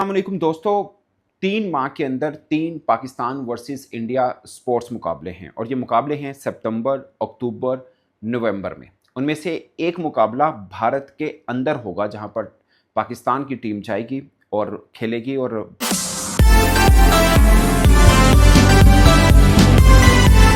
अस्सलामुअलैकुम दोस्तों। 3 माह के अंदर 3 पाकिस्तान वर्सेस इंडिया स्पोर्ट्स मुकाबले हैं और ये मुकाबले हैं सितंबर, अक्टूबर, नवंबर में। उनमें से एक मुकाबला भारत के अंदर होगा जहां पर पाकिस्तान की टीम जाएगी और खेलेगी। और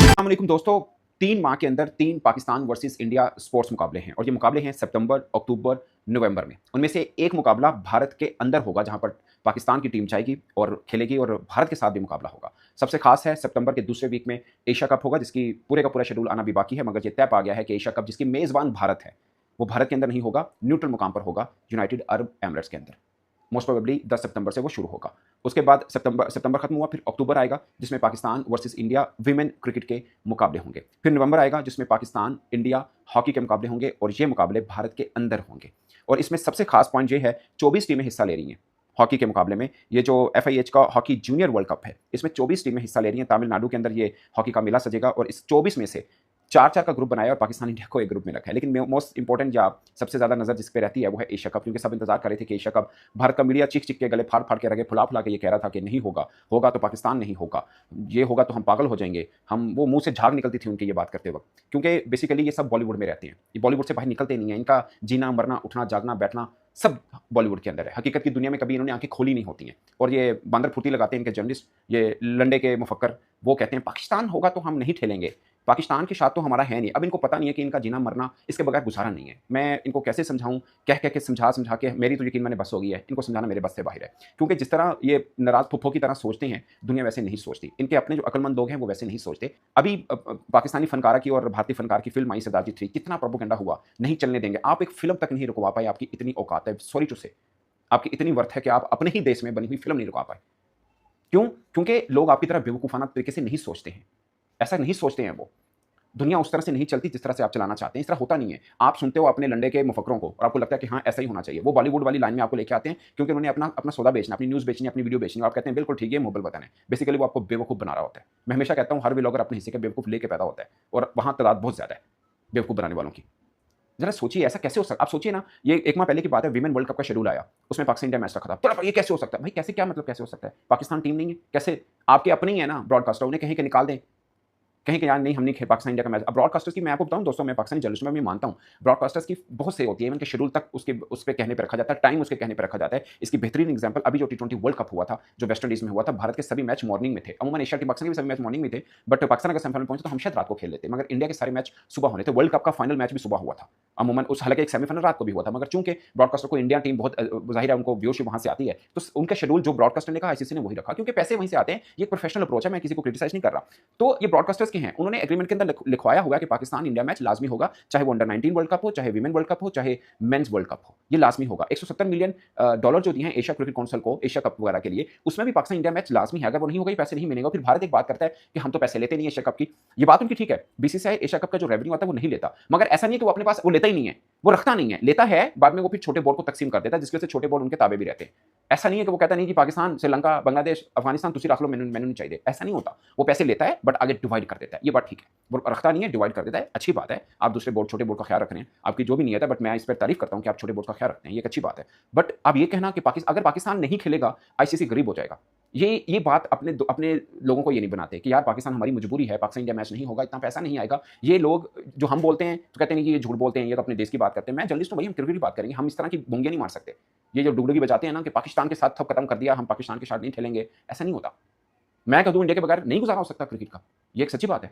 अस्सलामुअलैकुम दोस्तों, 3 माह के अंदर 3 पाकिस्तान वर्सेस इंडिया स्पोर्ट्स मुकाबले हैं और ये मुकाबले हैं सितंबर, अक्टूबर, नवंबर में। उनमें से एक मुकाबला भारत के अंदर होगा जहां पर पाकिस्तान की टीम जाएगी और खेलेगी और भारत के साथ भी मुकाबला होगा। सबसे खास है, सितंबर के दूसरे वीक में एशिया कप होगा जिसकी पूरे का पूरा शेड्यूल आना भी बाकी है, मगर ये तय पा गया है कि एशिया कप जिसकी मेजबान भारत है वो भारत के अंदर नहीं होगा, न्यूट्रल मुकाम पर होगा, यूनाइटेड अरब एमिरेट्स के अंदर। मोस्ट प्रोबेबली 10 सितंबर से वो शुरू होगा। उसके बाद सितंबर खत्म हुआ, फिर अक्टूबर आएगा जिसमें Pakistan versus India women cricket के मुकाबले होंगे। फिर नवंबर आएगा जिसमें पाकिस्तान इंडिया हॉकी के मुकाबले होंगे और ये मुकाबले भारत के अंदर होंगे। और इसमें सबसे खास पॉइंट ये है, 24 टीमें हिस्सा ले रही हैं हॉकी के मुकाबले में। ये जो FIH का हॉकी जूनियर वर्ल्ड कप है इसमें 24 टीमें हिस्सा ले रही हैं। तमिलनाडु के अंदर ये हॉकी का मेला सजेगा और इस 24 में से 4-4 का ग्रुप बनाया और पाकिस्तान इंडिया को एक ग्रुप में रखा है। लेकिन मोस्ट इंपॉर्टेंट या सबसे ज़्यादा नज़र जिस पे रहती है वो है एशिया कप, क्योंकि सब इंतजार कर रहे थे कि एशिया कप, भारत का मीडिया चीख के गले फाड़ के रखे फुला के ये कह रहा था कि नहीं होगा, होगा तो पाकिस्तान नहीं होगा, ये होगा तो हम पागल हो जाएंगे। हम वो मुंह से झाग निकलती थी उनकी ये बात करते वक्त, क्योंकि बेसिकली ये सब बॉलीवुड में रहते हैं, ये बॉलीवुड से बाहर निकलते नहीं है। इनका जीना मरना उठना जागना बैठना सब बॉलीवुड के अंदर है। हकीकत की दुनिया में कभी इन्होंने आंखें खोली नहीं होती हैं और ये बांदर फुर्ती लगाते हैं इनके जर्नलिस्ट, ये लंडे के मुफक्कर, वो कहते हैं पाकिस्तान होगा तो हम नहीं ठेलेंगे, पाकिस्तान के साथ तो हमारा है नहीं। अब इनको पता नहीं है कि इनका जीना मरना इसके बगैर गुजारा नहीं है। मैं इनको कैसे समझाऊं, कह के समझा के मेरी तो यकीन मैंने बस हो गई है, इनको समझाना मेरे बस से बाहर है। क्योंकि जिस तरह ये नाराज फुफ्फो की तरह सोचते हैं, दुनिया वैसे नहीं सोचती। इनके अपने जो अक्लमंद लोग हैं वो वैसे नहीं सोचते। अभी पाकिस्तानी फनकारा की और भारतीय फनकार की फिल्म आई सरदार जी 3, कितना प्रोपेगेंडा हुआ, नहीं चलने देंगे। आप एक फिल्म तक नहीं रुकवा पाए, आपकी इतनी औकात है, सॉरी टू से, आपकी इतनी वर्थ है कि आप अपने ही देश में बनी हुई फिल्म नहीं रुकवा पाए। क्यों? क्योंकि लोग आपकी तरह बेवकूफाना तरीके से नहीं सोचते हैं, ऐसा नहीं सोचते हैं वो। दुनिया उस तरह से नहीं चलती जिस तरह से आप चलाना चाहते हैं, इस तरह होता नहीं है। आप सुनते हो अपने लंडे के मुफक्करों को और आपको लगता है कि हाँ ऐसा ही होना चाहिए। वो बॉलीवुड वाली लाइन में आपको लेके आते हैं क्योंकि उन्होंने अपना सौदा बेचना, अपनी न्यूज़ बेचनी, अपनी वीडियो बेचनी, और आप कहते हैं बिल्कुल ठीक है, मोबाइल बताने। बेसिकली वो आपको बेवकूफ़ बना रहा होता है। मैं हमेशा कहता हूँ हर व्लॉगर अपने हिस्से के बेवकूफ़ लेके पैदा होता है और वहाँ तादाद बहुत ज़्यादा है बेवकूफ़ बनाने वालों की। जरा सोचिए ऐसा कैसे हो सकता है। आप सोचिए ना, ये 1 माह पहले की बात है, विमेन वर्ल्ड कप का शेड्यूल आया, उसमें पाकिस्तान इंडिया मैच रखा था। तो ये कैसे हो सकता है भाई? कैसे, क्या मतलब कैसे हो सकता है? पाकिस्तान टीम नहीं है कैसे? आपके अपने ही है ना ब्रॉडकास्टर, उन्हें कहीं के निकाल दें, कहीं कि यार नहीं हम नहीं पाकिस्तान इंडिया का मैच। अब ब्रॉडकास्टर्स की मैं आपको बताऊं दोस्तों, मैं पाकिस्तानी जर्नलिस्ट में भी मानता हूं, ब्रॉडकास्टर्स की बहुत सही होती है, उनके शेड्यूल तक उसके उस पे कहने पे रखा जाता है, टाइम उसके कहने पे रखा जाता है। इसकी बेहतरीन एग्जांपल अभी जो T20 वर्ल्ड कप हुआ था, जो वेस्ट इंडीज में हुआ था, भारत के सभी मैच मॉर्निंग में थे। अमूमन एशिया टीम पाकिस्तान के भी सभी मैच मॉर्निंग में थे, बट पाकिस्तान अगर सेमीफाइनल पहुंचे तो हम शायद रात को खेल लेते, मगर इंडिया के सारे मैच सुबह होने थे। वर्ल्ड कप का फाइनल मैच भी सुबह हुआ था अमूमन, उस हालांकि एक सेमीफाइनल रात को भी हुआ था, मगर चूंकि ब्रॉडकास्टर को इंडिया टीम बहुत जाहिर है उनको व्यूअरशिप वहां से आती है, तो उनका शेड्यूल जो ब्रॉडकास्टर ने कहा ICC ने वही रखा, क्योंकि पैसे वहीं से आते हैं। ये एक प्रोफेशनल अप्रोच है, मैं किसी को क्रिटिसाइज नहीं कर रहा। तो ये ब्रॉडकास्टर्स के हैं, उन्होंने एग्रीमेंट के अंदर लिखवाया हुआ कि पाकिस्तान इंडिया मैच लाजमी होगा, चाहे वो अंडर 19 वर्ल्ड कप हो, चाहे विमेन वर्ल्ड कप हो, चाहे मेंस वर्ल्ड कप हो, ये लाजमी होगा। $170 मिलियन जो दिए हैं एशिया क्रिकेट काउंसिल को एशिया कप वगैरह के लिए, उसमें भी पाकिस्तान इंडिया मैच लाजमी है। अगर वो नहीं होगा पैसे नहीं मिलेंगे। फिर भारत एक बात करता है कि हम तो पैसे लेते नहीं है एशिया कप की, ये बात उनकी ठीक है। BCCI एशिया कप का जो रेवेन्यू आता है वो नहीं लेता, मगर ऐसा नहीं है कि वो अपने पास वो लेता ही नहीं है, वो रखता नहीं है, लेता है, बाद में वो फिर छोटे बोर्ड को तकसीम कर देता है, जिसकी वजह से छोटे बोर्ड उनके ताबे भी रहते हैं। ऐसा नहीं है कि वो कहता नहीं कि पाकिस्तान, श्रीलंका, बांग्लादेश, अफगानिस्तान तुसी रख लो, मैंने नहीं चाहिए, ऐसा नहीं होता। वो पैसे लेता है बट आगे डिवाइड कर देता है, ये बात ठीक है। वो रखता नहीं है, डिवाइड कर देता है, अच्छी बात है। आप दूसरे बोर्ड, छोटे बोर्ड का ख्याल रख रहे हैं, आपकी जो भी नीयत है, बट मैं इस पर तारीफ करता हूं कि आप छोटे बोर्ड का ख्याल रखते हैं, ये एक अच्छी बात है। बट अब ये कहना कि अगर पाकिस्तान नहीं खेलेगा ICC गरीब हो जाएगा, ये बात अपने लोगों को ये नहीं बनाते कि यार पाकिस्तान हमारी मजबूरी है, पाकिस्तान इंडिया मैच नहीं होगा, इतना पैसा नहीं आएगा। ये लोग जो हम बोलते हैं तो कहते हैं कि ये झूठ बोलते हैं, ये तो अपने देश की बात करते हैं। मैं जर्नलिस्ट हूं भाई, हम क्रिकेट की बात करेंगे, हम इस तरह की बुंगियां नहीं मार सकते। ये जो डुगडुगी बजाते हैं ना कि पाकिस्तान के साथ सब खत्म कर दिया, हम पाकिस्तान के साथ नहीं खेलेंगे, ऐसा नहीं होता। मैं कह दूं इंडिया के बगैर नहीं गुजारा हो सकता क्रिकेट का, ये एक सच्ची बात है।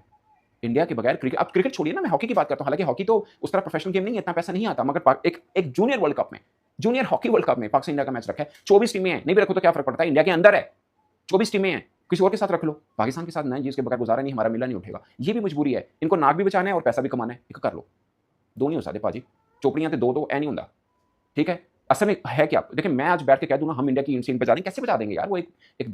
इंडिया के बगैर क्रिकेट, अब क्रिकेट छोड़िए ना, मैं हॉकी की बात करता हूं। हालांकि हॉकी तो उस तरह प्रोफेशनल गेम नहीं है, इतना पैसा नहीं आता, मगर एक जूनियर वर्ल्ड कप में, जूनियर हॉकी वर्ल्ड कप में पाकिस्तान इंडिया का मैच रखा है। 24 टीमें हैं, नहीं भी रखो तो क्या फर्क पड़ता है, इंडिया के अंदर है, 24 टीमें हैं, किसी और के साथ रख लो, पाकिस्तान के साथ नहीं, जिसके बगैर गुजारा नहीं, हमारा मिला नहीं उठेगा। ये भी मजबूरी है, इनको नाक भी बचाना है और पैसा भी कमाना है, एक कर लो, दो नहीं हो सकते पाजी, चोपड़ियां तो दो ऐ नहीं होता, ठीक है। असल में है क्या, देखिए मैं आज बैठ के कह दूं ना हम इंडिया की इन सीन पे जा रहे हैं, कैसे बचा देंगे यार, वो एक